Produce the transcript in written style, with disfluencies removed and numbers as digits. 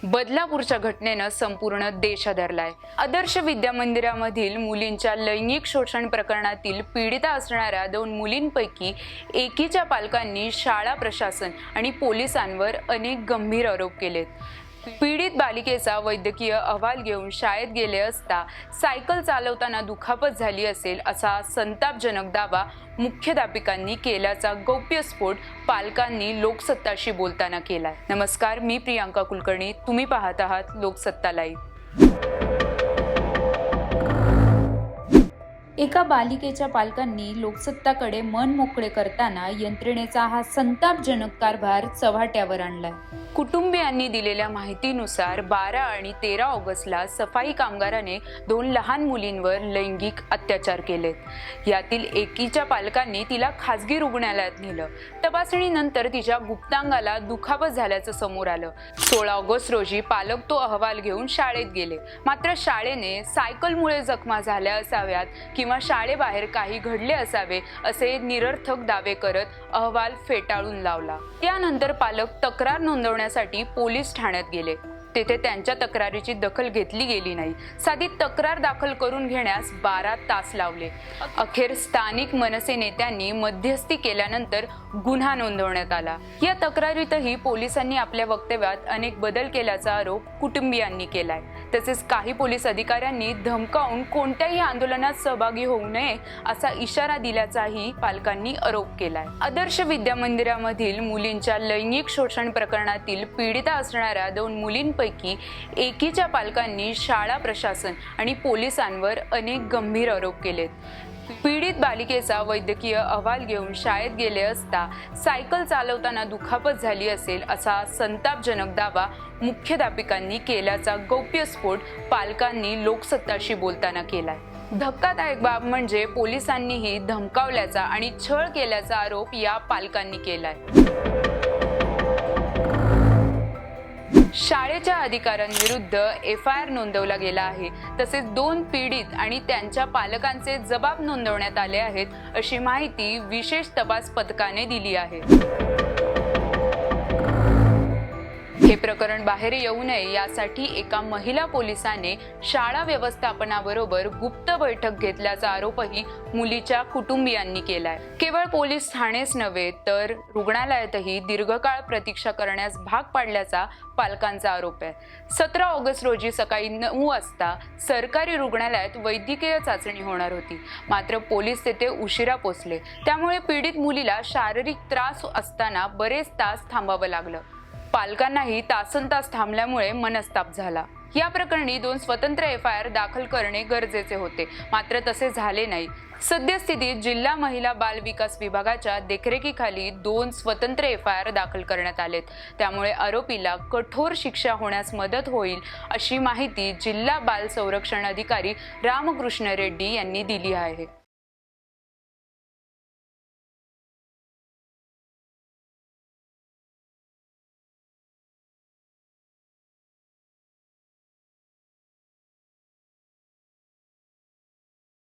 बदलापूरच्या घटनेनं संपूर्ण देश हादरलाय। आदर्श विद्यामंदिरामधील मुलींच्या लैंगिक शोषण प्रकरणातील पीडिता असणाऱ्या 2 मुलींपैकी एकीच्या पालकांनी शाळा प्रशासन आणि पोलिसांवर अनेक गंभीर आरोप केलेत। पीडित बालिकेचा वैद्यकीय अहवाल घेऊन शाळेत गेले असता सायकल चालवताना दुखापत झाली असेल असा संतापजनक दावा मुख्याध्यापिकांनी केल्याचा गौप्यस्फोट पालकांनी लोकसत्ताशी बोलताना केलाय। नमस्कार, मी प्रियांका कुलकर्णी, तुम्ही पाहत आहात लोकसत्ता लाईव्ह। एका बालिकेच्या पालकांनी लोकसत्ताकडे मन मोकळे करताना यंत्रणेचा हा संतापजनक कारभार चव्हाट्यावर आणलाय। कुटुंबियांनी दिलेल्या माहितीनुसार 12 आणि 13 ऑगस्टला सफाई कामगाराने 2 लहान मुलींवर लैंगिक अत्याचार केलेत। यातील एकीच्या पालकांनी तिला खासगी रुग्णालयात नेलं। तपासणीनंतर तिच्या गुप्तांगाला दुखापत झाल्याचं समोर आलं। 16 ऑगस्ट रोजी पालक तो अहवाल घेऊन शाळेत गेले, मात्र शाळेने सायकलमुळे जखमा झाल्या असाव्यात किंवा शाळेबाहेर काही घडले असावे असे निरर्थक दावे करत अहवाल फेटाळून लावला। त्यानंतर पालक तक्रार नोंदवण्यासाठी पोलीस ठाण्यात गेले। तेथे त्यांच्या तक्रारीची दखल घेतली गेली नाही। साधी तक्रार दाखल करून घेण्यास 12 तास लावले। अखेर स्थानिक मनसे नेत्यांनी मध्यस्थी केल्यानंतर गुन्हा नोंदवण्यात आला। या तक्रारीतही पोलिसांनी आपल्या वक्तव्यात अनेक बदल केल्याचा आरोप कुटुंबियांनी केलाय। तसेच काही पोलीस अधिकाऱ्यांनी धमकावून कोणत्याही आंदोलनात सहभागी होऊ नये असा इशारा दिल्याचाही पालकांनी आरोप केलाय। आदर्श विद्यामंदिरामधील मुलींच्या लैंगिक शोषण प्रकरणातील पीडिता असणाऱ्या 2 मुलींपैकी एकीच्या पालकांनी शाळा प्रशासन आणि पोलिसांवर अनेक गंभीर आरोप केलेत। पीडित बालिकेचा वैद्यकीय अहवाल घेऊन शाळेत गेले असता सायकल चालवताना दुखापत झाली असेल असा संतापजनक दावा मुख्याध्यापिकांनी केल्याचा गौप्यस्फोट पालकांनी लोकसत्ताशी बोलताना केलाय। धक्कादायक बाब म्हणजे पोलिसांनीही धमकावल्याचा आणि छळ केल्याचा आरोप या पालकांनी केलाय। शाळेच्या अधिकाऱ्यांविरुद्ध FIR नोंदवला गेला आहे। तसेच 2 पीडित आणि त्यांच्या पालकांचे जबाब नोंदवण्यात आले आहेत अशी माहिती विशेष तपास पथकाने दिली आहे। हे प्रकरण बाहेर येऊ नये यासाठी एका महिला पोलिसाने शाळा व्यवस्थापनाबरोबर गुप्त बैठक घेतल्याचा आरोपही मुलीच्या कुटुंबियांनी केलाय। केवळ पोलीस ठाणेच नव्हे तर रुग्णालयातही दीर्घकाळ प्रतीक्षा करण्यास भाग पाडल्याचा पालकांचा आरोप आहे। 17 ऑगस्ट रोजी सकाळी 9 वाजता सरकारी रुग्णालयात वैद्यकीय चाचणी होणार होती, मात्र पोलीस तेथे उशिरा पोहोचले। त्यामुळे पीडित मुलीला शारीरिक त्रास असताना बरेच तास थांबावं लागलं। पालकांनाही तासनतास थांबल्यामुळे मनस्ताप झाला। या प्रकरणी 2 स्वतंत्र FIR दाखल करणे गरजेचे होते, मात्र तसे झाले नाही। सद्यस्थितीत जिल्हा महिला बाल विकास विभागाच्या देखरेखीखाली 2 स्वतंत्र FIR दाखल करण्यात आलेत। त्यामुळे आरोपीला कठोर शिक्षा होण्यास मदत होईल अशी माहिती जिल्हा बाल संरक्षण अधिकारी रामकृष्ण रेड्डी यांनी दिली आहे।